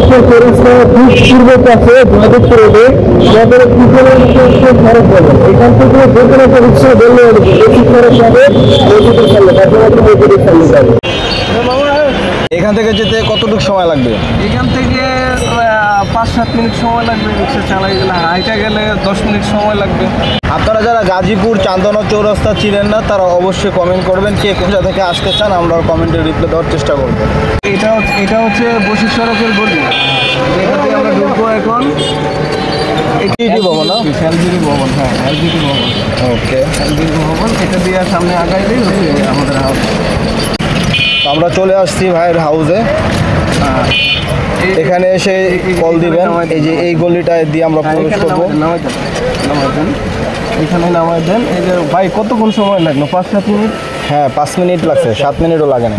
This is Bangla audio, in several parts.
পূর্বের কাছে মাধবপুর রোডে আমাদের পিছনের খরচ হবে এখান থেকে যে কোনো একটা রিক্সা বললে বেশি খরচ হবে মসজিদের সামনে তারপরে মসজিদের সামনে যাবে। এখান থেকে যেতে কতটুকু সময় লাগবে? এখান থেকে 5-7 মিনিট সময় লাগবে, রিক্সা চালাই গেলে, হাইটা গেলে 10 মিনিট সময় লাগবে। আপনারা যারা গাজীপুর চান্দনা চৌরাস্তা চিনেন না তারা অবশ্যই কমেন্ট করবেন কে কোথা থেকে আসতে চান, আমরা কমেন্টে রিপ্লাই দেওয়ার চেষ্টা করব। এটা হচ্ছে বশির সড়কের গলি, এখান থেকে আমরা ঢুকবো এখন এলজিডি ভবন না? এলজিডি ভবন, হ্যাঁ এলজিডি ভবন। ওকে, এলজিডি ভবন, এটা দিয়ে সামনে আগাইলেই হচ্ছে আমাদের হাউস। আমরা চলে আসছি ভাইয়ের হাউসে। এখানে এসে কল দিবেন, এই যে এই গলিটা দিয়ে আমরা প্রবেশ করবো। এখানে নামাই দেন। এই যে ভাই কতক্ষণ সময় লাগলো? 5-7 মিনিট? হ্যাঁ 5 মিনিট লাগছে, 7 মিনিটও লাগে না।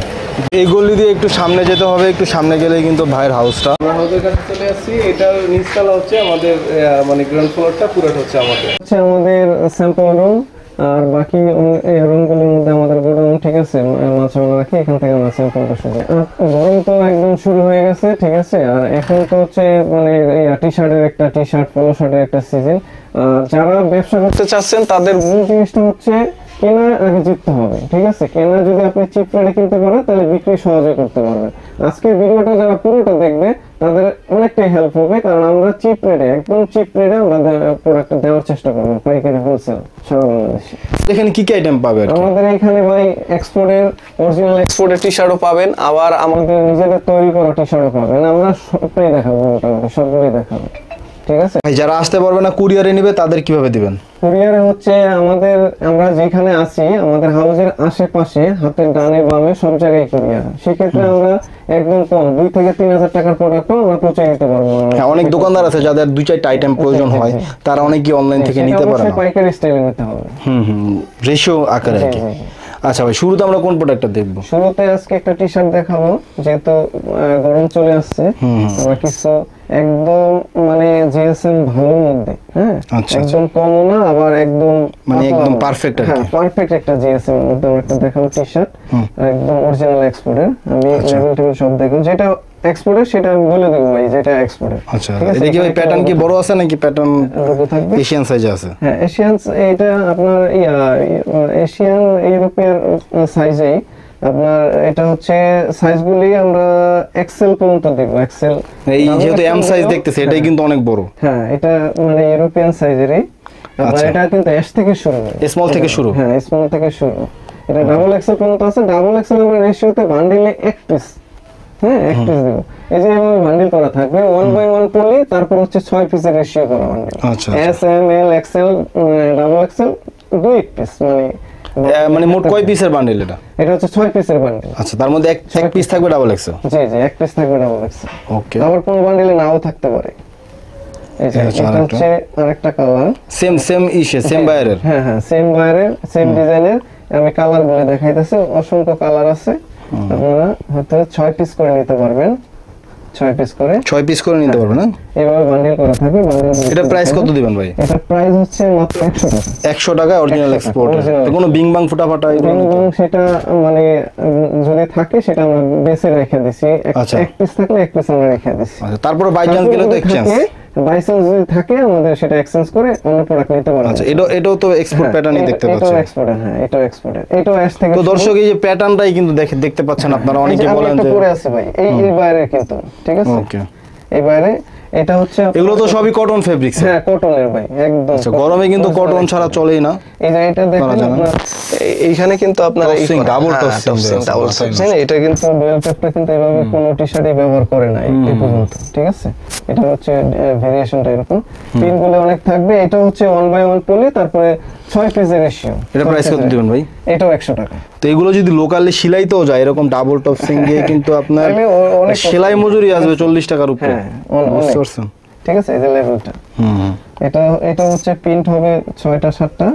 এই গলি দিয়ে একটু সামনে যেতে হবে, একটু সামনে গেলেই কিন্তু ভাইয়ের হাউসটা। আমরা হাউসের কাছে চলে আসছি। এটার নিচতলা হচ্ছে আমাদের মানে গ্রাউন্ড ফ্লোরটা পুরোটা হচ্ছে আমাদের স্যাম্পল রুম, আর বাকি রুমগুলোর মধ্যে আমাদের গোডাউন, ঠিক আছে, মাছ আমরা রাখি, এখান থেকে আমরা স্যাম্পলটা শুরু। গরম তো একদম শুরু হয়ে গেছে, ঠিক আছে। আর এখন তো হচ্ছে মানে টি শার্ট পোলো শার্টের একটা সিজন। যারা ব্যবসা করতে চাচ্ছেন তাদের মূল জিনিসটা হচ্ছে কেনার আগে জিততে হবে, ঠিক আছে। কেনা যদি আপনি চিপ রেটে কিনতে পারেন তাহলে বিক্রি সহজে করতে পারবেন। আজকের ভিডিওটা যারা পুরোটা দেখবে তাদের অনেকটাই হেল্প হবে, কারণ আমরা চিপ রেটে, একদম চিপ রেটে আমরা প্রোডাক্ট দেওয়ার চেষ্টা করবো, পাইকারি হোলসেল সারা বাংলাদেশে। এখানে কি কি আইটেম পাবেন? আমাদের এখানে ভাই অরিজিনাল এক্সপোর্টের টি শার্টও পাবেন, আবার আমাদের নিজেদের তৈরি করা টি শার্টও পাবেন। আমরা সবটাই দেখাবো, মোটামুটি সবগুলোই দেখাবো, ঠিক আছে। ভাই যারা আসতে পারবে না কুরিয়ারে নিবে তাদের কিভাবে দিবেন? কুরিয়ারে হচ্ছে আমরা যেখানে আছি আমাদের হাউসের আশেপাশে হাতের ডানে বামে সব জায়গায় কুরিয়ার। সেক্ষেত্রে আমরা একদম কম 2 থেকে 3 হাজার টাকার প্রোডাক্টও আমরা পৌঁছে দিতে পারবো। হ্যাঁ, অনেক দোকানদার আছে যাদের 2-4টা আইটেম প্রয়োজন হয়, তারা অনেকেই অনলাইন থেকে নিতে পারে না। পাইকারি স্টাইলে নিতে হবে, রেশিও আকারে আর কি। আচ্ছা ভাই, শুরুতে আমরা কোন প্রোডাক্টটা দেখবো? শুরুতে আজকে একটা টি শার্ট দেখাবো, যেহেতু গরম চলে আসছে। আমরা কিছু একদম মানে জিএসএম ভালোর মধ্যে, হ্যাঁ একদম কমও না, আবার একদম মানে একদম পারফেক্ট আর কি। হ্যাঁ পারফেক্ট একটা জিএসএম এর মধ্যে একটা দেখাবো টি শার্ট, একদম অরিজিনাল এক্সপোর্টের। আমি লেভেল টেবিল সব দেখো, যেটা এক্সপোর্টের সেটা আমি বলে দেবো ভাই, যেটা এক্সপোর্টের। আচ্ছা, এটা কি প্যাটার্ন কি বড় আছে নাকি প্যাটার্ন এশিয়ান সাইজে আছে? হ্যাঁ এশিয়ান, এটা আপনার এশিয়ান ইউরোপিয়ান সাইজেই আপনার। এটা হচ্ছে সাইজগুলি আমরা এক্সেল পর্যন্ত দেব। এক্সেল, এই যেহেতু এম সাইজ দেখতেছি, এটাই কিন্তু অনেক বড়। হ্যাঁ এটা মানে ইউরোপিয়ান সাইজেরই। এটা কিন্তু এস থেকে শুরু, স্মল থেকে শুরু। হ্যাঁ স্মল থেকে শুরু। এটা ডাবল এক্সেল পর্যন্ত আছে। ডাবল এক্সেল আমরা রেশিওতে বান্ডিলে 1 পিস, হ্যাঁ 1 পিস দেব। এই যে এভাবে বান্ডিল করা থাকবে 1/1 পলি, তারপর হচ্ছে 6 পিসের রেশিও করা বান্ডিল। আচ্ছা, S M L XL double XL 2 piece, মানে মোট কয় পিসের বান্ডেল এটা? এটা হচ্ছে 6 পিসের বান্ডেল। আচ্ছা, তার মধ্যে এক পিস থাকবে ডাবল এক্সেল। জি জি, 1 পিস থাকবে ডাবল এক্সেল। ওকে, আবার কোন বান্ডেলে নাও থাকতে পারে। এই যে এটা হচ্ছে আরেকটা কালার, সেম ইশে, সেম বায়ারের। হ্যাঁ হ্যাঁ সেম বায়ারের, সেম ডিজাইনের। আমি কালার গুলো দেখাইতেছি, অসংখ্য কালার আছে। আপনারা হয়তো 6 পিস করে নিতে পারবেন, 6 পিস করে নিতে পারবেন না? এভাবে বান্ডেল করা থাকবে। এটা প্রাইস কত দিবেন ভাই? এটা প্রাইস হচ্ছে মাত্র 100 টাকা। 100 টাকা অরিজিনাল এক্সপোর্ট। কোনো বিং বাং ফুটাফাটা সেটা মানে যদি থাকে সেটা আমরা বেঁচে রেখে দিছি। এক পিস থাকলে 1 পিস আমরা রেখে দিছি। আচ্ছা, তারপরে বাই চান্স গেলে তো এক্সচেঞ্জ, বাই চান্স যদি থাকে আমাদের সেটা এক্সচেঞ্জ করে অন্য প্রোডাক্ট নিতে পারবো। আচ্ছা, এটাও তো এক্সপোর্ট প্যাটার্নই দেখতে পাচ্ছেন। এটাও এক্সপোর্ট, হ্যাঁ এটাও এক্সপোর্ট। এটাও এস থেকে। তো দর্শক এই যে প্যাটার্নটাই কিন্তু দেখতে পাচ্ছেন আপনারা, অনেকে বলেন যে পরে আছে ভাই এই বাইরে, কিন্তু ঠিক আছে। ওকে, এই বাইরে এটা হচ্ছে, এগুলো তো সবই কটন ফেব্রিক্স। হ্যাঁ কটনের ভাই, একদম। আচ্ছা, গরমে কিন্তু কটন ছাড়া চলেই না। এই যে এটা দেখেন আপনারা, এইখানে কিন্তু আপনারা ডাবল টপসিং, এটা কিন্তু ডুয়াল টেপটা কিন্তু এভাবে কোনো টি-শার্টে ব্যবহার করে না এই পর্যন্ত, ঠিক আছে। এটা হচ্ছে ভেরিয়েশনটা এরকম, পিনগুলো অনেক থাকবে। এটা হচ্ছে 1/1 পলি, তারপরে 6 পিসের রেশিও। এটা প্রাইস কত দিবেন ভাই? এটাও 100 টাকা। তো এগুলো যদি লোকালি সেলাইতেও যায়, এরকম ডাবল টপসিং দিয়ে কিন্তু আপনার সেলাই মজুরি আসবে 40 টাকার উপরে, বুঝতে পারছেন? ঠিক আছে, এই যে লেভেলটা। এটা হচ্ছে প্রিন্ট হবে 6টা 7টা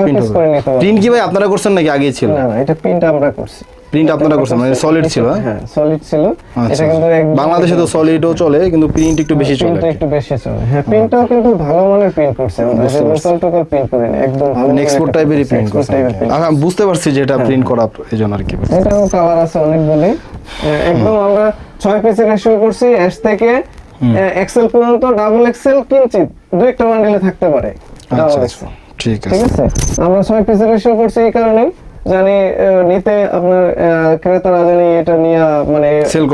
প্রিন্ট হবে। প্রিন্ট কি ভাই আপনারা করছেন নাকি আগেই ছিল? না এটা প্রিন্ট আমরা করছি। প্রিন্ট আপনারা করছেন মানে সলিড ছিল? হ্যাঁ সলিড ছিল। এটা কিন্তু বাংলাদেশে তো সলিডও চলে কিন্তু প্রিন্ট একটু বেশি চলে। প্রিন্ট একটু বেশি চলে। হ্যাঁ প্রিন্টটাও কিন্তু ভালো মানের প্রিন্ট করছে আমরা, যে লোকাল টোকাল প্রিন্ট করে না, একদম ভালো মানের এক্সপোর্ট টাইপেরই প্রিন্ট করছে। আমি বুঝতে পারছি যে এটা প্রিন্ট করা এজন্য আর কি। এটাও কালার আছে অনেকগুলি। একদম আমরা 6 পিসের রেশিও করছি, এস থেকে এক্সেল পর্যন্ত, ডাবল এক্সেল কিঞ্চিত দুই একটা বান্ডেলে থাকতে পারে ডাবল এক্সেল। ঠিক আছে, আমরা 6 পিসের রেশিও করছি এই কারণে জানি নিতে আপনার ক্রেতারা জানি এটা নিয়ে মানে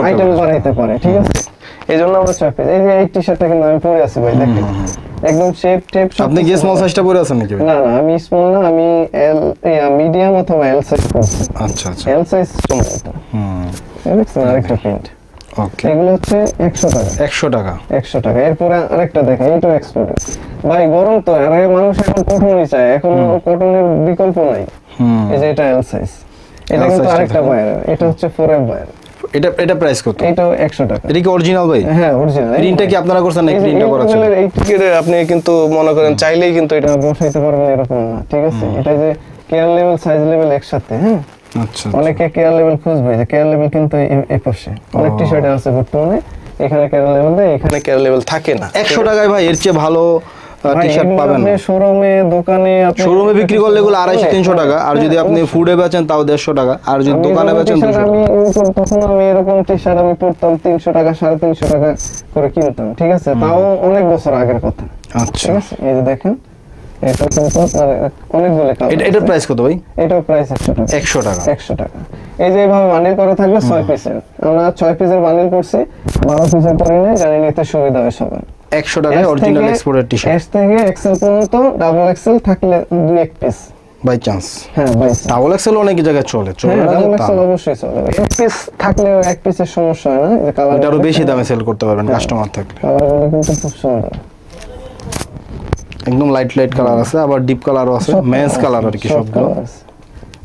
আইটেম বানাইতে পারে। ঠিক আছে, এইজন্য আমরা 6 পিস। এই যে এই টি-শার্টটা কিন্তু আমি পরে আছি ভাই, দেখেন একদম শেপ টেপ। আপনি কি স্মল সাইজটা পরে আছেন নাকি? না না আমি স্মল না, আমি এল মিডিয়াম অথবা এল সাইজ পরছি। আচ্ছা আচ্ছা, এল সাইজ সম্ভবত। দেখছেন আরেকটা প্রিন্ট। ওকে, এগুলো হচ্ছে 100 টাকা। 100 টাকা, 100 টাকা। এরপরে আরেকটা দেখেন, এইটাও এক্সপোর্ট ভাই। গরম তো, আরে মানুষ এখন কটনই চায়, এখন কটনের বিকল্প নাই। এই যে এটা এল সাইজ, এটা কিন্তু আরেকটা বায়ার, এটা হচ্ছে 4F বায়ার। এটা প্রাইস কত? এটাও 100 টাকা। এটা কি অরিজিনাল ভাই? হ্যাঁ অরিজিনাল। প্রিন্টটা কি আপনারা করছেন নাকি প্রিন্টটা করা ছিল? এই টিকেটে আপনি কিন্তু মনে করেন চাইলেই কিন্তু এটা বসাইতে পারবেন এরকম না। ঠিক আছে, এটা যে কেয়ার লেভেল সাইজ লেভেল একসাথে। হ্যাঁ আচ্ছা, অনেকে কেয়ার লেভেল খুঁজবে, যে কেয়ার লেভেল কিন্তু এই পাশে অনেক টি-শার্টে আছে বর্তমানে, এখানে কেয়ার লেভেল দেয়, এখানে কেয়ার লেভেল থাকে না। 100 টাকায় ভাই এর চেয়ে ভালো টি-শার্ট পাবেন না। শোরুমে দোকানে আপনি শোরুমে বিক্রি করলে এগুলো 250-300 টাকা, আর যদি আপনি ফুডে বেচেন তাও 150 টাকা, আর যদি দোকানে বেচেন 200 টাকা। তখন আমি এরকম টি-শার্ট আমি পরতাম 300 টাকা 350 টাকা করে কিনতাম। ঠিক আছে, তাও অনেক বছর আগের কথা। আচ্ছা, ঠিক আছে, এই যে দেখেন এটা কিন্তু অনেকগুলো কালার। এটার প্রাইস কত ভাই? এটার প্রাইস 100 টাকা। 100 টাকা, 100 টাকা। এই যে এইভাবে বান্ডিল করা থাকবে 6 পিসের। আমরা 6 পিসের বান্ডিল করছি, 12 পিসের করে নিয়ে জানি নিতে সুবিধা হয় সবার। 100 টাকায় অরিজিনাল এক্সপোর্টের টি-শার্ট। এস থেকে এক্সেল পর্যন্ত, ডাবল এক্সেল থাকলে 2-1 পিস বাই চান্স। হ্যাঁ বাই চান্স। ডাবল এক্সেল অনেক জায়গায় চলে না, ডাবল এক্সেল অবশ্যই চলে। এক পিস থাকলে এক পিসের সমস্যা হয় না, যে কালার এটা আরো বেশি দামে সেল করতে পারবেন কাস্টমার থাকলে। কালারগুলো কিন্তু খুব সুন্দর, একদম লাইট কালার আছে, আবার ডিপ কালারও আছে, মেন্স কালার আর কি সবগুলো।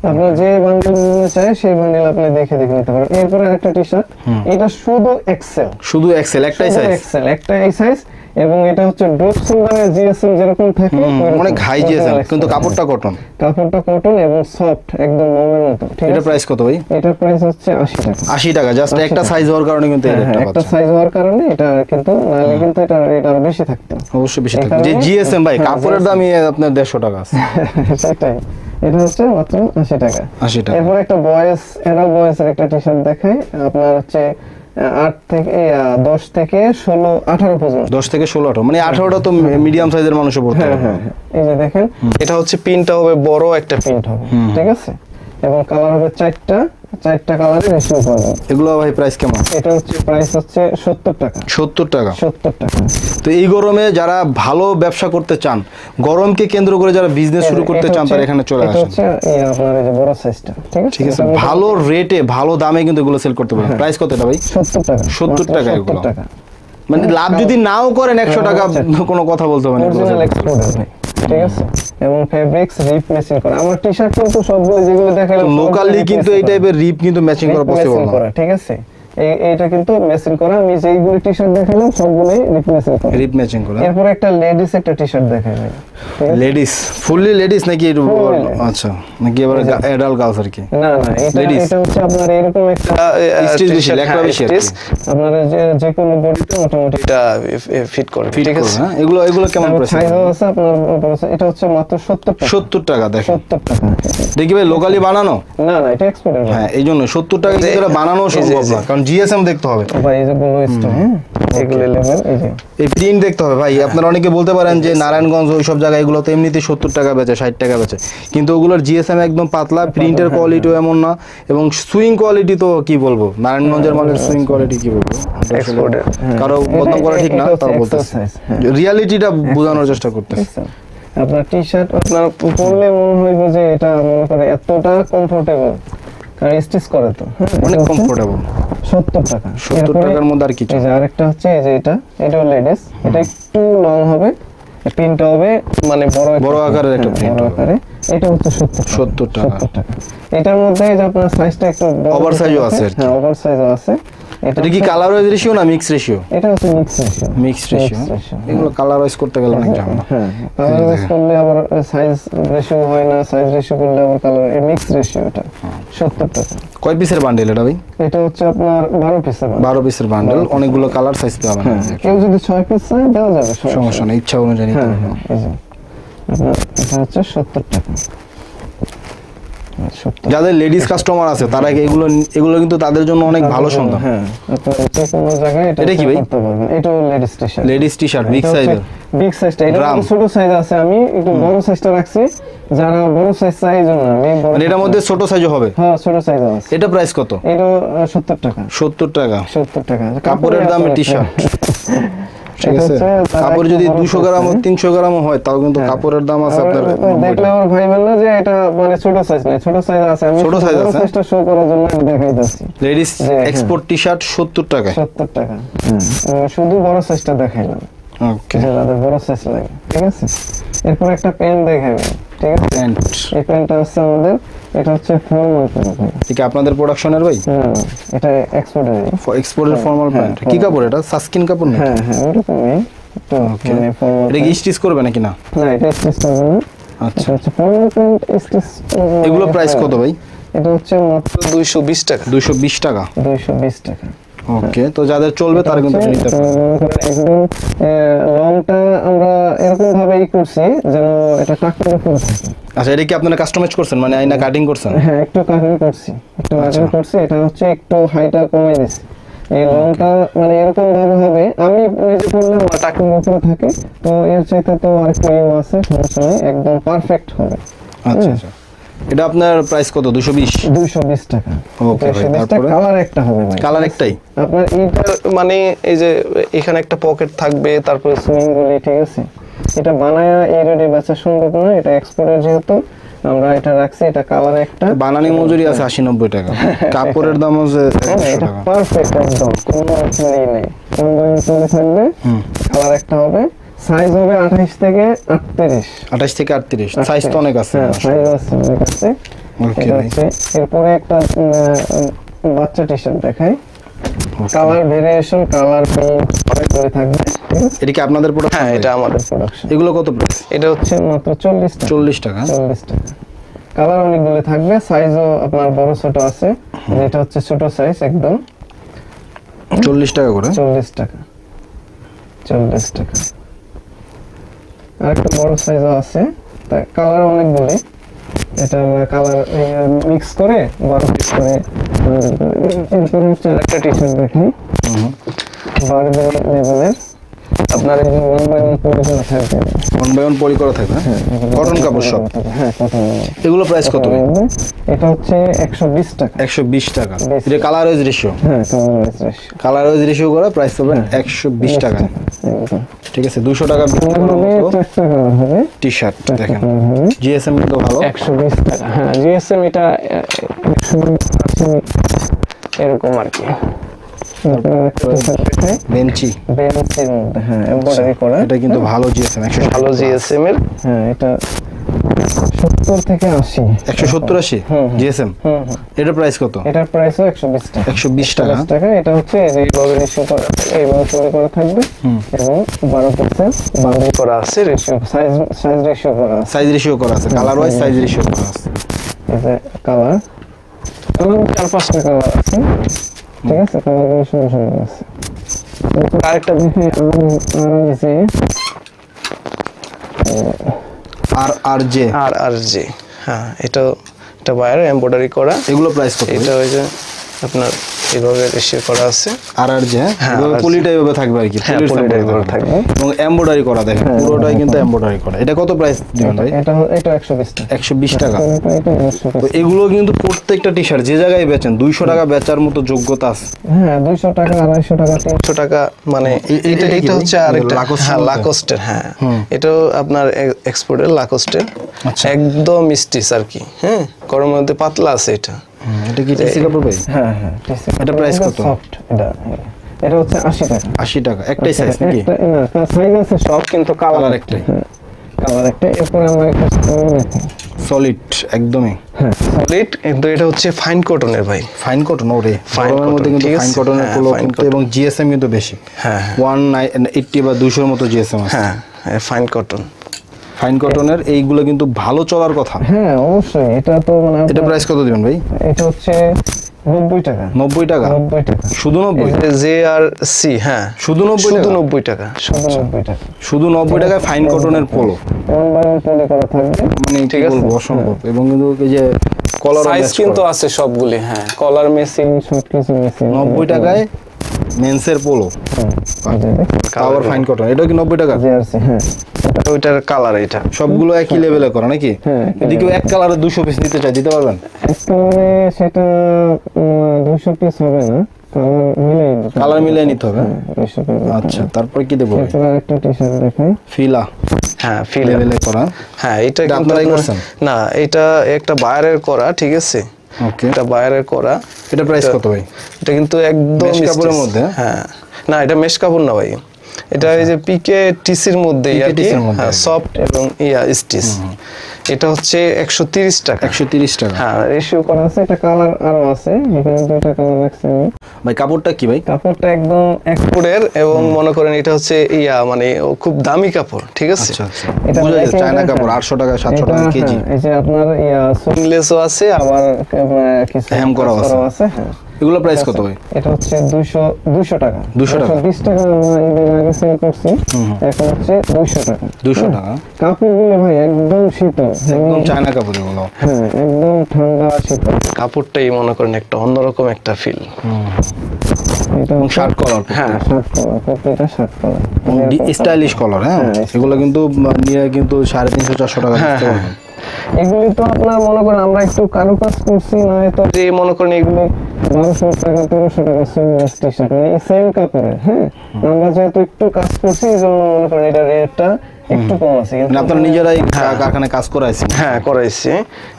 আপনি যে বান্ডেল নিতে চাই সেই বান্ডেল আপনি দেখে নিতে পারেন। এরপরে একটা টি-শার্ট, এটা শুধু এক্সেল, একটাই সাইজ, এবং এটা হচ্ছে ড্রপ সোল্ডারের জিএসএম যেরকম থাকে অনেক হাই জিএসএম, কিন্তু কাপড়টা কটন এবং সফট একদম মোমের মতো। ঠিক আছে, এটা প্রাইস কত ভাই? এটার প্রাইস হচ্ছে 80 টাকা। 80 টাকা, জাস্ট একটা সাইজ হওয়ার কারণে কিন্তু এই রেটটা একটা সাইজ হওয়ার কারণে এটা, কিন্তু নালে কিন্তু এটা রেট আরো বেশি থাকতো। অবশ্যই বেশি থাকতো। যে জিএসএম ভাই কাপড়ের দামই আপনার 150 টাকা আছে। সেটাই, এটা হচ্ছে মাত্র 80 টাকা। 80 টাকা। এরপর একটা এডাল্ট বয়েজের একটা টি-শার্ট দেখাই, আপনার হচ্ছে 10 থেকে 16 18 পর্যন্ত। 10 থেকে 16 18, মানে 18টা তো মিডিয়াম সাইজের মানুষও পড়তে পারে। হ্যাঁ, এই যে দেখেন এটা হচ্ছে প্রিন্টটা হবে বড় একটা প্রিন্ট হবে। ঠিক আছে, এবং কালার হবে 4টা কালারের রেশিও পাবেন। এগুলো ভাই প্রাইস কেমন? এটা হচ্ছে প্রাইস হচ্ছে 70 টাকা। 70 টাকা। 70 টাকা। তো এই গরমে যারা ভালো ব্যবসা করতে চান, গরমকে কেন্দ্র করে যারা বিজনেস শুরু করতে চান, তারা এখানে চলে আসেন। এটা হচ্ছে আপনার এই যে বড় সাইজটা। ঠিক আছে, ভালো রেটে ভালো দামে কিন্তু এগুলো সেল করতে পারবেন। প্রাইস কত এটা ভাই? 70 টাকা। 70 টাকা এগুলো। মানে লাভ যদি নাও করেন 100 টাকা কোনো কথা বলতে হবে না। অরিজিনাল এক্সপোর্টার ভাই। ঠিক আছে, এবং ফেব্রিক্স রিপ ম্যাচিং করা। আমার টি-শার্ট কিন্তু সবগুলো যেগুলো দেখালাম লোকালি কিন্তু এই টাইপের রিপ কিন্তু ম্যাচিং করা পসিবল না। ঠিক আছে, এইটা কিন্তু ম্যাচিং করা। আমি যেইগুলো টি-শার্ট দেখালাম সবগুলোই রিপ ম্যাচিং করা। এরপর একটা লেডিস একটা টি-শার্ট দেখাই ভাই। লেডিস, ফুললি লেডিস নাকি? আচ্ছা, নাকি এবারে অ্যাডাল্ট গার্লস আর কি? না এটা হচ্ছে আপনার এরকম একটা স্টিচ বেশি, লেখা বেশি আর কি। আপনার যে কোনো বডিতে মোটামুটি এটা ফিট করে। ঠিক আছে, হ্যাঁ। এগুলো কেমন প্রাইস? সাইজ আছে আপনার, এটা হচ্ছে মাত্র 70 টাকা। 70 টাকা দেখেন। 70 টাকা। দেখি ভাই লোকালি বানানো? না এটা এক্সপোর্টের। হ্যাঁ, এইজন্য 70 টাকা দিয়ে এটা বানানো সম্ভব না, কারণ জিএসএম দেখতে হবে ভাই। এই যে বলো স্টোন, হ্যাঁ এগুলো লেভেল, এই প্রিন্ট দেখতে হবে ভাই। আপনারা অনেকে বলতে পারেন যে নারায়ণগঞ্জ ওই সব জায়গায় এগুলো তো এমনিতে 70 টাকা বেচে, 60 টাকা বেচে, কিন্তু ওগুলোর জিএসএম একদম পাতলা, প্রিন্টের কোয়ালিটিও এমন না, এবং সুইং কোয়ালিটি তো কি বলবো, নারায়ণগঞ্জের মালের সুইং কোয়ালিটি কি বলবো, কারো বদনাম করা ঠিক না, তাও বলতেছে রিয়ালিটিটা বোঝানোর চেষ্টা করতেছে। আপনার টি-শার্ট আপনার পরলে মনে হইব যে এটা মনে করে এতটা কমফোর্টেবল, কারণ স্টিচ করে তো অনেক কমফোর্টেবল। 70 টাকা। 70 টাকার মধ্যে আর কিছু। এই যে আরেকটা হচ্ছে, এই যে এটাও লেডিস, এটা একটু লং হবে, প্রিন্টটা হবে মানে বড় আকারের একটা প্রিন্ট হবে। এটা হচ্ছে 70 টাকা। এটার মধ্যে যে আপনার সাইজটা একটু ওভার সাইজও আছে। হ্যাঁ, ওভার সাইজও আছে, এটা কি কালার ওয়াইজ রেশিও না মিক্স রেশিও? এটা হচ্ছে মিক্স রেশিও। মিক্স রেশিও, এগুলো কালার ওয়াইজ করতে গেলে অনেক ঝামেলা। হ্যাঁ, কালার ওয়াইজ করলে আবার সাইজ রেশিও হয় না, সাইজ রেশিও করলে আবার কালার, এই মিক্স রেশিও এটা 70 টাকা। কয় পিসের বান্ডেল এটা ভাই? এটা হচ্ছে আপনার 12 পিসের। 12 পিসের বান্ডেল, অনেকগুলো কালার সাইজ পাবেন। কেউ যদি 6 পিস চায় দেওয়া যাবে, সমস্যা নেই, ইচ্ছা অনুযায়ী নিতে পারবেন। এই যে আপনার এটা হচ্ছে 70 টাকা। যাদের লেডিস কাস্টমার আছে তারা এগুলো কিন্তু তাদের জন্য অনেক ভালো সন্ধান। হ্যাঁ, আপনারা যে কোনো জায়গায় এটা কি ভাই? করতে পারবেন। এটাও ladies T-shirt. Ladies T-shirt big সাইজের। বিগ সাইজটা, এটা ছোট সাইজ আছে, আমি একটু বড় সাইজটা রাখছি, যারা বড় সাইজ চাই এই জন্য আমি বড়। মানে এটার মধ্যে ছোট সাইজও হবে? হ্যাঁ, ছোট সাইজ আছে। এটা প্রাইস কত? এটা 70 টাকা। 70 টাকা 70 টাকা কাপড়ের দামে টি-শার্ট। ঠিক আছে, কাপড় যদি 200 গ্রাম 300 গ্রাম হয় তাও কিন্তু কাপড়ের দাম আছে আপনার। দেখলে আমার ভাই বলল যে এটা মানে ছোট সাইজ না, ছোট সাইজ আছে, আমি ছোট সাইজ আছে, সাইজটা শো করার জন্য দেখাইতাছি। লেডিস এক্সপোর্ট টি-শার্ট 70 টাকা। 70 টাকা। শুধু বড় সাইজটা দেখাইলাম। ওকে, যাদের বড় সাইজ লাগে। ঠিক আছে, এরপর একটা প্যান্ট দেখাবেন। ঠিক আছে, প্যান্ট। এই প্যান্টটা হচ্ছে আমাদের, এটা হচ্ছে ফর্মাল প্যান্ট। ঠিক আপনাদের প্রোডাকশনের ভাই? এটা এক্সপোর্টের। এক্সপোর্টের ফর্মাল প্যান্ট। কি কাপড় এটা? সাস্কিন কাপড় না? হ্যাঁ হ্যাঁ, ওরকমই তো। মানে ফর্মাল, এটা কি স্টিচ করবে নাকি না? না, এটা স্টিচ করবে না। আচ্ছা, এটা হচ্ছে ফর্মাল প্যান্ট স্টিচ। এগুলো প্রাইস কত ভাই? এটা হচ্ছে মাত্র 220 টাকা। 220 টাকা। 220 টাকা। ওকে, তো যাদের চলবে তারা কিন্তু নিতে পারবে। একদম লংটা আমরা এরকম ভাবে করছি যেন এটা টাকের উপরে থাকে। আচ্ছা, এটা কি আপনারা কাস্টমাইজ করছেন, মানে আইনা কাটিং করছেন? হ্যাঁ, একটু কাটিং করছি, একটু কাটিং করছি। এটা হচ্ছে একটু হাইটা কমাই দিছি। এই লংটা মানে এরকম ভাবে হবে, আমি নিজে করলে টাকের উপরে থাকে, তো এর চাইতে তো আরেকটু আছে, সমস্যা নেই, একদম পারফেক্ট হবে। আচ্ছা আচ্ছা, এটা আপনার প্রাইস কত? 220? 220 টাকা। ওকে ভাই, তারপরে কালার একটা হবে ভাই। কালার একটাই? আপনার এইটার মানে এই যে এখানে একটা পকেট থাকবে, তারপরে সুইং গুলি। ঠিক আছে, এটা বানায়া এই রেডি বেচা সম্ভব না, এটা এক্সপোর্টের যেহেতু আমরা এটা রাখছি। এটা কালার একটা, বানানি মজুরি আছে 80-90 টাকা, কাপড়ের দাম আছে 100 এটা টাকা। পারফেক্ট একদম, কোনো ই নেই, কোন চলে থাকবে। কালার একটা হবে, সাইজ হবে 28 থেকে 38। 28 থেকে 38, সাইজ তো অনেক আছে। হ্যাঁ, সাইজ আছে অনেক আছে। ওকে এটা ভাই, হচ্ছে এরপরে একটা বাচ্চা টি-শার্ট দেখাই। কালার ভেরিয়েশন, কালার প্রিন্ট অনেক করে থাকবে। এটা কি আপনাদের প্রোডাক্ট? হ্যাঁ, এটা আমাদের প্রোডাকশন। এগুলো কত প্রাইস? এটা হচ্ছে মাত্র 40 টাকা। 40 টাকা। 40 টাকা। কালার অনেকগুলো থাকবে, সাইজও আপনার বড় ছোট আছে, যেটা হচ্ছে ছোট সাইজ একদম। 40 টাকা করে। 40 টাকা। 40 টাকা। আর একটা বড় সাইজও আছে, তাই কালার অনেকগুলো। এটা আমরা কালার মিক্স করে 12 পিস করে। এরপরে হচ্ছে একটা টি-শার্ট দেখেন, বারবে লেভেলের। আপনার এই যে 1 বাই 1 পলি করা থাকবে, 1 বাই 1 পলি করা থাকবে। কটন কাপড় সব? হ্যাঁ, কটন। এগুলো প্রাইস কত? এটা হচ্ছে 120 টাকা। 120 টাকা। এটা কালার ওয়াইজ রেশিও? হ্যাঁ, colour wise ratio. Colour wise ratio করে প্রাইস হবে 120 টাকা। একদম ঠিক আছে, 200 টাকা বিক্রি করার মতো হবে টি-শার্ট দেখেন। জিএসএম কিন্তু ভালো। 120 টাকা। হ্যাঁ, জিএসএম এটা 180 এরকম আর কি। বেঞ্চি, বেঞ্চের মধ্যে, হ্যাঁ, এমব্রয়ডারি করা। এটা কিন্তু ভালো জিএসএম, 100 ভালো জিএসএম এর। হ্যাঁ, এটা 70 থেকে 80। 170-80 জিএসএম। এটা প্রাইস কত? এটার প্রাইসও 120 টাকা। 120 টাকা। 120 টাকা। এটা হচ্ছে এই যে এইভাবে রেশিও করা, এইভাবে তৈরি করা থাকবে এবং 12% বান্ডিল করা আছে, রেশিও সাইজ রেশিও করা আছে। সাইজ রেশিও করা আছে, কালার ওয়াইজ সাইজ রেশিও করা আছে। এই যে কালার 4-5টা কালার আছে। ঠিক আছে, কালারগুলো সুন্দর সুন্দর আছে। আরেকটা দেখে আর জে। হ্যাঁ, এটা বাইরে এমব্রয়ডারি করা। এগুলো প্রাইস কত? এটা ওই যে আপনার এইভাবে রেশিও করা আছে। আর জে এভাবে পলিটা এভাবে থাকবে আর কি, পলির পলিটা সাপোর্ট থাকবে এবং এমব্রয়ডারি করা দেখেন, পুরোটাই কিন্তু এমব্রয়ডারি করা। এটা কত প্রাইস দিবেন ভাই? এটা 120 টাকা। 120 টাকা। এটা 120 তো এগুলো কিন্তু প্রত্যেকটা টি-শার্ট যে জায়গায় বেচেন 200 টাকা বেচার মতো যোগ্যতা আছে। হ্যাঁ, 200 টাকা, 250 টাকা, 300 টাকা। মানে এটা হচ্ছে আরেকটা লাকোস্টের। হ্যাঁ, এটাও আপনার এক্সপোর্টের লাকোস্টের, একদম স্টিচ আর কি। হ্যাঁ, গরমের মধ্যে পাতলা আছে এটা। এটা কি টিসি কাপড় ভাই? হ্যাঁ হ্যাঁ, টিসি। এটা প্রাইস কত? সফট। এটা হচ্ছে 80 টাকা। 80 টাকা। একটাই সাইজ নাকি? না, সাইজ আছে সব, কিন্তু কালার একটাই। কালার একটা। এরপর আমরা একটা সলিড একদমই হ্যাঁ সলিড, কিন্তু এটা হচ্ছে ফাইন কটনের ভাই। ফাইন কটন ওরে Fine গরমের মধ্যে cotton, কিন্তু ঠিক ফাইন আছে? কটনের হ্যাঁ, পোলো fine কিন্তু cotton। এবং জিএসএম কিন্তু বেশি হ্যাঁ 180 বা 200 মতো জিএসএম আছে। হ্যাঁ ফাইন কটন। ফাইন কটনের এইগুলো কিন্তু ভালো চলার কথা। হ্যাঁ অবশ্যই, এটা তো মানে এটা প্রাইস কত দিবেন ভাই? এটা হচ্ছে 90 টাকা। 90 টাকা 90 টাকা শুধু 90? জে আর সি, হ্যাঁ শুধু 90 শুধু টাকা? 90 টাকা, শুধু 90 টাকা। শুধু 90 টাকায় ফাইন কটনের polo, one by one poly করা থাকবে, মানে কি ঠিক আছে? বলবো অসম্ভব। এবং কিন্তু এই যে কলার সাইজ কিন্তু আছে সবগুলি, হ্যাঁ কলার মেসিং সবকিছু মেসিং। 90 টাকায় মেন্সের পোলো আবার ফাইন কটন, এটা কি 90 টাকা? জেআরসি, হ্যাঁ ওইটার কালার এটা। সবগুলো একই লেভেলে করা নাকি? হ্যাঁ যদি কেউ এক কালারে 200 পিস নিতে চায় দিতে পারবেন? একটা মানে সেটা 200 পিস হবে না, কালার মিলিয়ে নিতে হবে। 200 পিস। আচ্ছা তারপর কি দেবো? এরপর একটা টি-শার্ট দেখাই। ফিলা হ্যাঁ ফিল লেভেলে করা। হ্যাঁ এটা এটা কিন্তু আপনারাই করছেন? না, এটা একটা বায়ারের করা, ঠিক আছে? ওকে এটা বায়ারের করা। এটা প্রাইস কত ভাই? এটা কিন্তু একদম মেশ কাপড়ের stitch। মধ্যে? হ্যাঁ না এটা মেশ কাপড় না ভাই, এটা এই যে পিকে টিসির মধ্যে PK আর কি, টিসির মধ্যে। হ্যাঁ সফট এবং স্টিচ। এটা হচ্ছে 130 টাকা। 130 টাকা। হ্যাঁ রেশিও করা আছে, এটা কালার আরো আছে, এখানে দুইটা কালার রাখছি আমি। ভাই কাপড়টা কি ভাই? কাপড়টা একদম এক্সপোর্টের, এবং মনে করেন এটা হচ্ছে মানে খুব দামি কাপড়, ঠিক আছে? আচ্ছা আচ্ছা এটা বুঝা যায়, making চায়না টা, কাপড় 800 টাকা 700 টাকা এটা, কেজি। হ্যাঁ, এই যে আপনার সুইংলেসও আছে, আবার কিছু হ্যাম করাও আছে। হ্যাঁ। এগুলো প্রাইস কত ভাই? এটা হচ্ছে 200 টাকা। 200 টাকা। 220 টাকা আমরা এর আগে সেল করছি, এখন হচ্ছে 200 টাকা। 200 টাকা। কাপড়গুলো ভাই একদম শীতল, একদম চায়না কাপড় এগুলো। হ্যাঁ একদম ঠান্ডা শীতল। কাপড়টাই মনে করেন একটা অন্যরকম একটা ফিল। এটা শার্ট কলার, হ্যাঁ শার্ট কলার, প্রত্যেকটা শার্ট কলার স্টাইলিশ কলার। হ্যাঁ এগুলো কিন্তু নিয়ে কিন্তু 350 400 টাকা দিতে পারবেন। এগুলি তো আপনার মনে করেন আমরা একটু কারুকাজ করছি, না তো যে মনে করেন এগুলি 1200 টাকা 1300 টাকা সুইমিং টি-শার্ট, মানে সেম কাপড়ের। হ্যাঁ আমরা যেহেতু একটু কাজ করছি এই জন্য মনে করেন এটা রেটটা একটু কম আছে। মানে আপনারা নিজেরাই কারখানায় কাজ করাইছেন? হ্যাঁ করাইছি।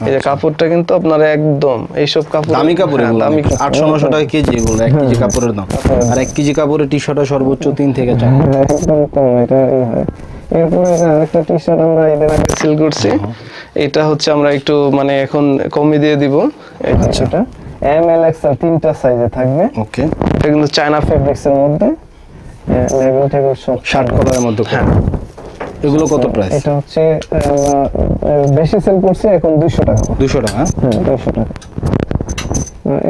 এই যে কাপড়টা কিন্তু আপনার একদম এইসব কাপড় দামি কাপড়, হ্যাঁ, এগুলো দামি 800-900 টাকা কেজি এগুলো, 1 কেজি কাপড়ের দাম। আর 1 কেজি কাপড়ের টি-শার্টে সর্বোচ্চ 3 থেকে 4। হ্যাঁ, একদম কম এটা হয়। এরপরে আরেকটা টি-শার্ট আমরা এদের আগে সেল করছি, এটা হচ্ছে আমরা একটু মানে এখন কমে দিয়ে দিব। এটা এম এল এক্সএল তিনটা সাইজে থাকবে। ওকে এটা কিন্তু চায়না ফেব্রিক্স এর মধ্যে, লেভেল থেকে সব শার্ট কলারের মধ্যে। হ্যাঁ এগুলো কত প্রাইস? এটা হচ্ছে বেশি সেল করছি এখন 200 টাকা। 200 টাকা। হ্যাঁ 200 টাকা।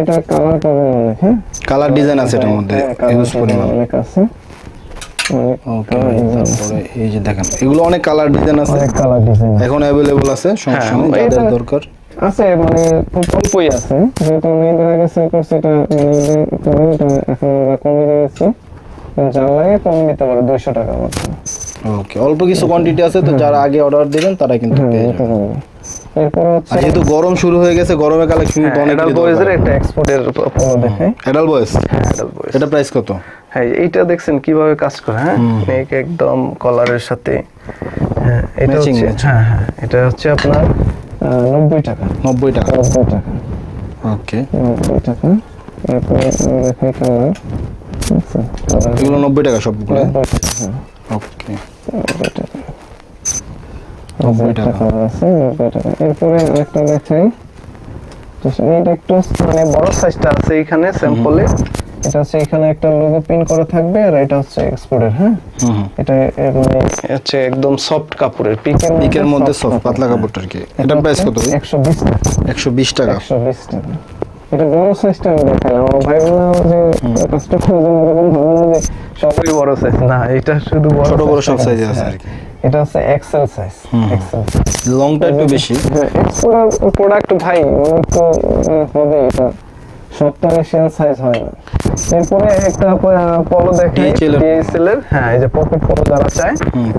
এটা কালার পাবেন অনেক। হ্যাঁ কালার ডিজাইন আছে এটার মধ্যে ইউজ পরিমাণ অনেক আছে। ওকে তারপরে এই যে দেখেন এগুলো অনেক কালার ডিজাইন আছে, অনেক কালার ডিজাইন এখন अवेलेबल আছে, সমস্যা নেই, যাদের দরকার আছে মানে খুব অল্পই আছে। যেহেতু আমি এর আগে সেল করছি এটা এটা এখন আমরা কমে দিয়েছি, যার লাগে কমে নিতে পারে 200 টাকা মাত্র। ওকে অল্প কিছু কোয়ান্টিটি আছে, তো যারা আগে অর্ডার দিবেন তারা কিন্তু পেয়ে যাবেন। এরপর হচ্ছে আর যেহেতু গরম শুরু হয়ে গেছে, গরমে কালেকশন তো অনেক অ্যাডাল্ট বয়েজের একটা এক্সপোর্টের পোলো দেখাই। অ্যাডাল্ট বয়েজ, হ্যাঁ অ্যাডাল্ট বয়েজ। এটা প্রাইস কত? হ্যাঁ এইটা দেখছেন কিভাবে কাজ করে। হ্যাঁ নেক একদম কলারের সাথে। হ্যাঁ এটা Matching, হচ্ছে matching। হ্যাঁ এটা হচ্ছে আপনার 90 টাকা। 90 টাকা। 90 টাকা। ওকে 90 টাকা। এরপরে দেখাই কালার। আচ্ছা কালার এগুলো 90 টাকা সবগুলো। 90 টাকা। হ্যাঁ ওকে 90 টাকা। 90 টাকা কালার আছে 90 টাকা। এরপরে আরেকটা দেখাই, এটা একটু মানে বড় সাইজটা আছে এখানে স্যাম্পলে। এটা হচ্ছে এখানে একটা লোগো প্রিন্ট করা থাকবে, আর এটা হচ্ছে এক্সপোর্টের। হ্যাঁ এটা মানে হচ্ছে একদম সফট কাপড়ের, পিকের মধ্যে সফট পাতলা কাপড়টা কি। এটা প্রাইস কত ভাই? 120 টাকা। 120 টাকা। 120 টাকা। এটা বড় সাইজটা আমি দেখালাম, আমার ভাই বলল যে কাস্টমার এরকম ভাবে যে সবই বড় সাইজ না, এটা শুধু বড় ছোট বড় সব সাইজে আছে আর কি। এটা হচ্ছে এক্সেল সাইজ। এক্সেল লংটা একটু বেশি। এক্সপোর্ট প্রোডাক্ট ভাই মানে তো হবে, এটা সবটা এশিয়ান সাইজ হয় না। এরপরে একটা পলো দেখাই ডিএসএল এর। হ্যাঁ এই যে পকেট পলো যারা চায়,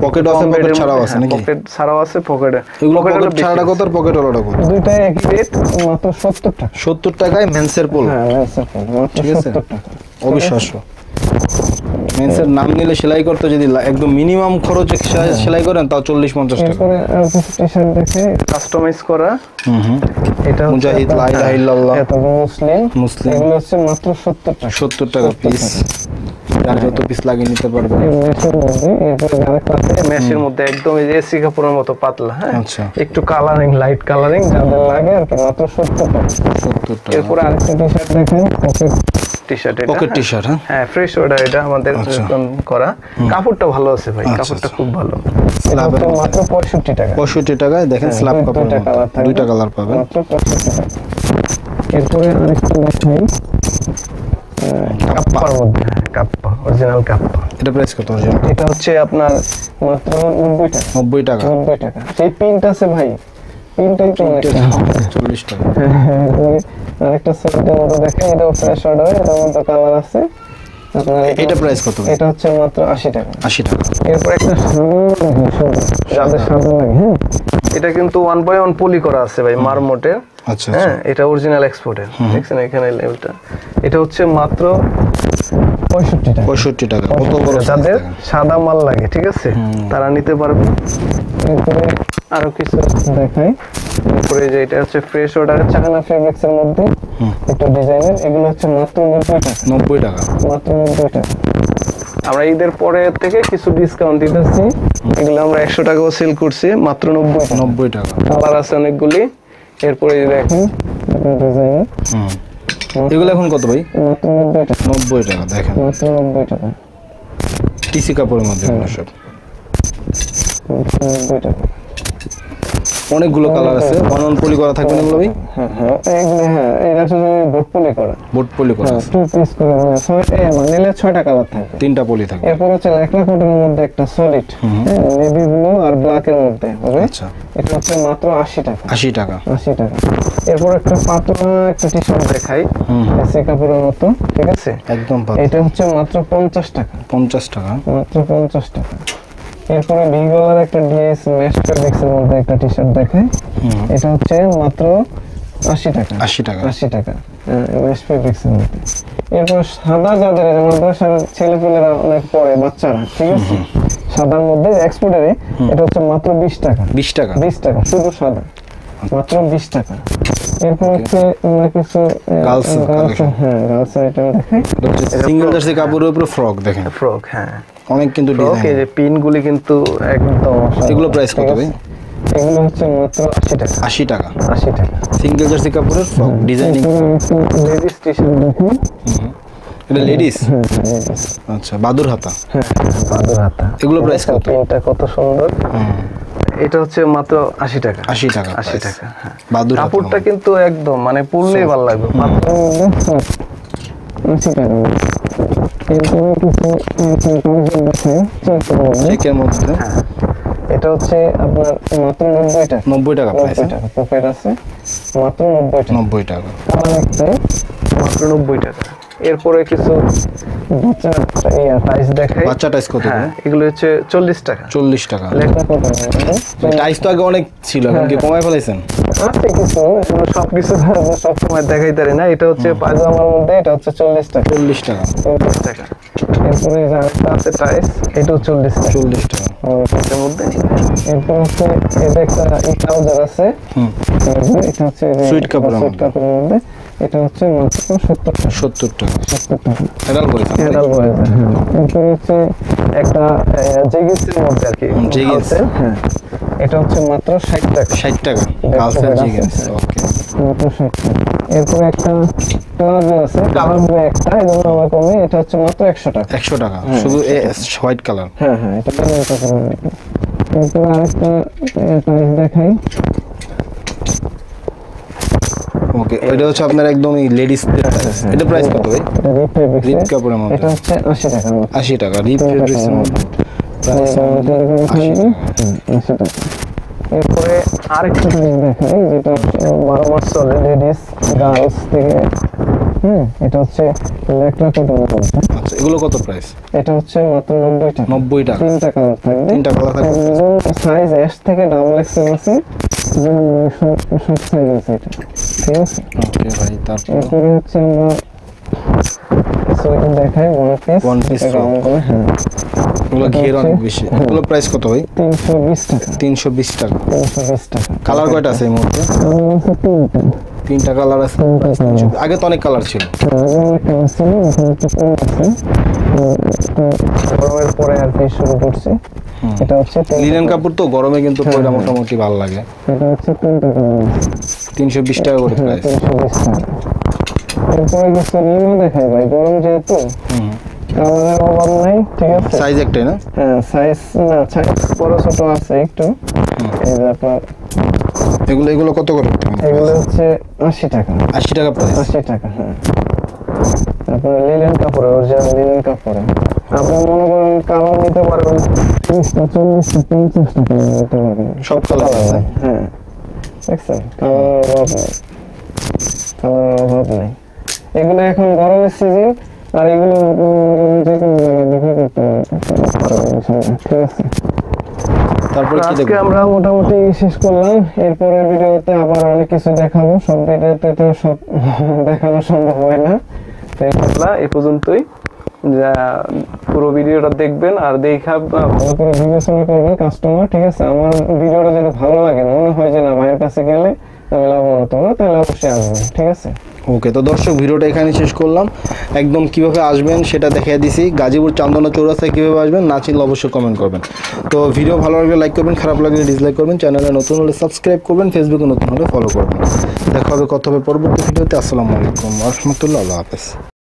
পকেট আছে, পকেট ছাড়াও আছে নাকি? পকেট ছাড়াও আছে, পকেটে। এগুলো পকেট ছাড়াটা কত আর পকেট ওলাটা কত? দুইটাই একই রেট, মাত্র 70 টাকা। 70 টাকায় মেন্সের পোলো। হ্যাঁ মেন্সের পোলো মাত্র 70 টাকা। অবিশ্বাস্য। মেন্সের নাম নিলে সেলাই করতে যদি একদম মিনিমাম খরচে সেলাই করেন তাও 40-50 টাকা। এরপরে টি-শার্ট দেখে কাস্টমাইজ করা। এটা মুজাহিদ লা ইলাহা ইল্লাল্লাহ, এটা মুসলিম। মুসলিম। এগুলো হচ্ছে মাত্র 70 টাকা। 70 টাকা পিস। যার যত পিস লাগিয়ে নিতে পারবে। মেশের মধ্যে এরপরে আরেকটা আছে মেশের মধ্যে একদম এই যে এসি কাপড়ের মতো পাতলা, হ্যাঁ আচ্ছা একটু কালারিং লাইট কালারিং যাদের লাগে আর কি, মাত্র 70 টাকা। 70 টাকা। এরপর আরেকটা টি-শার্ট দেখেন, পকেট টি-শার্ট, এটা পকেট টি-শার্ট, হ্যাঁ হ্যাঁ ফ্রেশ অর্ডার, এটা আমাদের নতুন করা, কাপড়টা ভালো আছে ভাই, কাপড়টা খুব ভালো। এটা হচ্ছে মাত্র 65 টাকা। 65 টাকায় দেখেন স্ল্যাব কাপড়, দুইটা কালার পাবেন মাত্র 65 টাকা। এরপরে আরেকটা দেখাই কাপ্পার মধ্যে, কাপ্পা অরিজিনাল কাপ্পা। এটা প্রাইস কত অরিজিনাল? এটা হচ্ছে আপনার মাত্র 90 টাকা। 90 টাকা। 90 টাকা। সেই প্রিন্ট আছে ভাই, প্রিন্টটাই তো অনেক 40 টাকা। আরেকটা সেটের মধ্যে দেখেন, এটাও ফ্রেশ অর্ডার, এটার মধ্যে কালার আছে আপনার। এটা প্রাইস কত? এটা হচ্ছে মাত্র 80 টাকা। 80 টাকা। এরপর একটা যাদের সাদা লাগে, হ্যাঁ এটা কিন্তু 1/1 পলি করা আছে ভাই, মারমোটের। আচ্ছা হ্যাঁ এটা অরিজিনাল এক্সপোর্টের, দেখছেন এখানে লেভেলটা। এটা হচ্ছে মাত্র 65 টাকা। 65 টাকা। কত বড় যাদের সাদা মাল লাগে, ঠিক আছে, তারা নিতে পারবে। এরপরে আরো কিছু দেখাই। এরপরে যে এটা হচ্ছে ফ্রেশ অর্ডারের চাকানা ফেব্রিক্স এর মধ্যে একটা ডিজাইনের, এগুলো হচ্ছে মাত্র 90 টাকা। 90 টাকা। মাত্র 90 টাকা। আমরা ঈদের পরে থেকে কিছু ডিসকাউন্ট দিতেছি, এগুলো আমরা 100 টাকাও সেল করছি, মাত্র 90 টাকা। কালার আছে অনেকগুলি। এরপরে দেখেন ডিজাইন, এগুলো এখন কত ভাই? মাত্র 90 টাকা। 90 টাকা দেখেন, মাত্র 90 টাকা। টিসি কাপড়ের মধ্যে এগুলো সব। মাত্র 90 টাকা। অনেকগুলো কালার আছে, বানান পলি করা থাকবে না এগুলো ভাই? হ্যাঁ হ্যাঁ এগুলো, হ্যাঁ এটা হচ্ছে বোট পলি করা, বোট পলি করা আছে। 2 পিস করে, মানে 6টা নিলে 6টা কালার থাকবে, 3টা পলি থাকবে। এরপর হচ্ছে লেকড়া কোটের মধ্যে একটা সলিড, হ্যাঁ নেভি ব্লু আর ব্ল্যাকের মধ্যে হবে। আচ্ছা এটা হচ্ছে মাত্র 80 টাকা। 80 টাকা। 80 টাকা। এরপর একটা পাতলা একটা টি-শার্ট দেখাই, এসি কাপড়ের মতো, ঠিক আছে, একদম পাতলা। এটা হচ্ছে মাত্র 50 টাকা। 50 টাকা। মাত্র 50 টাকা। এরপরে ভিগলার একটা ডিএস মেশ ফেব্রিক্সের মধ্যে একটা টি-শার্ট দেখাই, এটা হচ্ছে মাত্র 80 টাকা। 80 টাকা। 80 টাকা মেশ ফেব্রিক্সের মধ্যে। এরপর সাদা যাদের মাদ্রাসার ছেলেপেলেরা অনেক পরে, বাচ্চারা, ঠিক আছে, সাদার মধ্যে এক্সপোর্টারে, এটা হচ্ছে মাত্র 20 টাকা। 20 টাকা। 20 টাকা শুধু সাদা, মাত্র 20 টাকা। এরপর হচ্ছে আমরা কিছু গার্লস কালেকশন, হ্যাঁ গার্লস আইটেম দেখাই। এটা হচ্ছে সিঙ্গেল জার্সি কাপড়ের উপরে ফ্রক দেখেন, ফ্রক, হ্যাঁ অনেক কিন্তু ফ্রক, এই ডিজাইন। যে পিনগুলি কিন্তু একদম অসাধারণ। এগুলো প্রাইস কত ভাই? এগুলো হচ্ছে মাত্র 80 টাকা। 80 টাকা। 80 টাকা। সিঙ্গেল জার্সি কাপড়ের ফ্রক ডিজাইনিং। লেডিস টি-শার্ট দেখুন, এটা লেডিস, হ্যাঁ লেডিস, আচ্ছা বাদুর হাতা। হ্যাঁ বাদুর হাতা। এগুলো প্রাইস কত? পিনটা কত সুন্দর। এটা হচ্ছে মাত্র 80 টাকা। 80 টাকা। 80 টাকা, হ্যাঁ। বাদুর হাতা কাপড়টা কিন্তু একদম মানে পরলেই ভালো লাগবে, মাত্র 80 টাকা। এরপরে কিছু দেখাই, চেকের মধ্যে। এটা হচ্ছে আপনার মাত্র 90 টাকা। 90 টাকা প্রাইস। 90 টাকা পকেট আছে, মাত্র 90 টাকা। 90 টাকা। কালার একটাই, মাত্র 90 টাকা। এরপরে কিছু বাচ্চা টাইস দেখাই। বাচ্চা টাইস কত? হ্যাঁ এগুলো হচ্ছে 40 টাকা। 40 টাকা। লেখা কত? টাইস তো আগে অনেক ছিল, এখন কি কমায় ফেলাইছেন? আছে কিছু, এগুলো সবকিছু সব সময় দেখাইতে পারি না। এটা হচ্ছে পায়জামার মধ্যে, এটা হচ্ছে 40 টাকা। 40 টাকা। 40 টাকা। এরপরে আরেকটা আছে টাইস, এটাও 40 টাকা। 40 টাকা। এর মধ্যে এরপর হচ্ছে এটা একটা ট্রাউজার আছে, এটা হচ্ছে সুইট কাপড়ের সুইট কাপড়ের মধ্যে, এটা হচ্ছে মাত্র 70 টাকা। 70 টাকা। 70 টাকা। এটাল করেছেন? এটাল বয়েজ, হ্যাঁ। এরপর হচ্ছে একটা জেগিন্সের মধ্যে আর কি, জেগিন্স, হ্যাঁ এটা হচ্ছে মাত্র 60 টাকা। 60 টাকা। গার্লসের জিগেন্স, ওকে। মাত্র 60 টাকা। এরপর একটা প্লাজো আছে, কালার হবে একটা, এই জন্য আমার কমে, এটা হচ্ছে মাত্র 100 টাকা। 100 টাকা শুধু হোয়াইট কালার। হ্যাঁ হ্যাঁ এটা কালার টাকা। এরপর আরেকটা টাইস দেখাই, ওকে, এটা হচ্ছে আপনার একদমই লেডিস। এটা প্রাইস কত ভাই? এটা রিপ ফেব্রিক্স, রিপ কাপড়ের মধ্যে। এটা হচ্ছে 80 টাকা। 80 টাকা। রিপ ফেব্রিক্সের মধ্যে প্রাইস 80 টাকা। এরপরে আরেকটা টাইস দেখাই, যেটা 12 মাস চলে, লেডিস গার্লস থেকে, এটা হচ্ছে লেকড়া কোটের মধ্যে। আচ্ছা এগুলো কত প্রাইস? এটা হচ্ছে মাত্র 90 টাকা। 90 টাকা। 3টা কালার থাকবে। 3টা কালার থাকবে। সাইজ এস থেকে ডাবল এক্সেল আছে, সব সাইজ আছে এটা, ঠিক আছে। ওকে ভাই, তারপর এরপরে হচ্ছে আমরা দেখাই ওয়ান পিস ফ্রক। হ্যাঁ এগুলো ঘের অনেক বেশি। এগুলো প্রাইস কত ভাই? 320 টাকা। 320 টাকা। 320 টাকা। কালার কয়টা আছে এই মুহূর্তে? কালার আছে 3টা। তিনটা কালার আছে, আগে তো অনেক কালার ছিল। গরমের পরে আর কি শুরু করছি। এটা হচ্ছে লিনেন কাপড় তো গরমে কিন্তু পয়লা মোটামুটি ভালো লাগে। এটা হচ্ছে 3টা কালার, 320 টাকা করে প্রাইস। 320 টাকা। এরপরে কিছু নিমও দেখাই ভাই, গরম যেহেতু কালারের অভাব নাই, ঠিক আছে। সাইজ একটাই না? হ্যাঁ সাইজ না, সাইজ বড় ছোট আছে একটু। এই যে আপনার এগুলো কত করে? এগুলো হচ্ছে 80 টাকা। 80 টাকা প্রাইস। 80 টাকা, হ্যাঁ। আপনার লিনেন কাপড়ে, অরিজিনাল লিনেন কাপড়ে আপনি মনে করেন কালার নিতে পারবেন 30টা 40টা 50 টাকা নিতে পারবেন সব কালার আছে। হ্যাঁ দেখছেন, কালারের অভাব নেই, কালারের অভাব নেই। এগুলো এখন গরমের সিজন, আর এগুলো যে কোনো জায়গায় বিক্রি করতে পারবেন, ঠিক আছে। তারপরে কি আজকে দেখব? আমরা মোটামুটি শেষ করলাম। এরপরের ভিডিওতে আবার অনেক কিছু দেখাবো, সব ভিডিওতে তো সব দেখানো সম্ভব হয় না। তো ইনশাআল্লাহ এই পর্যন্তই, যা পুরো ভিডিওটা দেখবেন আর দেখা ভালো করে বিবেচনা করবেন কাস্টমার, ঠিক আছে। আমার ভিডিওটা যদি ভালো লাগে, মনে হয় যে না ভাইয়ের কাছে গেলে আমি লাভবান হতে পারবো, তাহলে অবশ্যই আসবেন, ঠিক আছে। ওকে, তো দর্শক ভিডিওটা এখানে শেষ করলাম। একদম কিভাবে আসবেন সেটা দেখিয়ে দিছি। গাজীপুর চান্দনা চৌরাস্তায় কিভাবে আসবেন, না চিনলে অবশ্যই কমেন্ট করবেন। তো ভিডিও ভালো লাগলে লাইক করবেন, খারাপ লাগলে ডিসলাইক করবেন, চ্যানেলে নতুন হলে সাবস্ক্রাইব করবেন, ফেসবুকে নতুন হলে ফলো করবেন। দেখা হবে, কথা হবে পরবর্তী ভিডিওতে। আসসালামু আলাইকুম ওয়া রাহমাতুল্লাহি ওয়া বারাকাতুহু।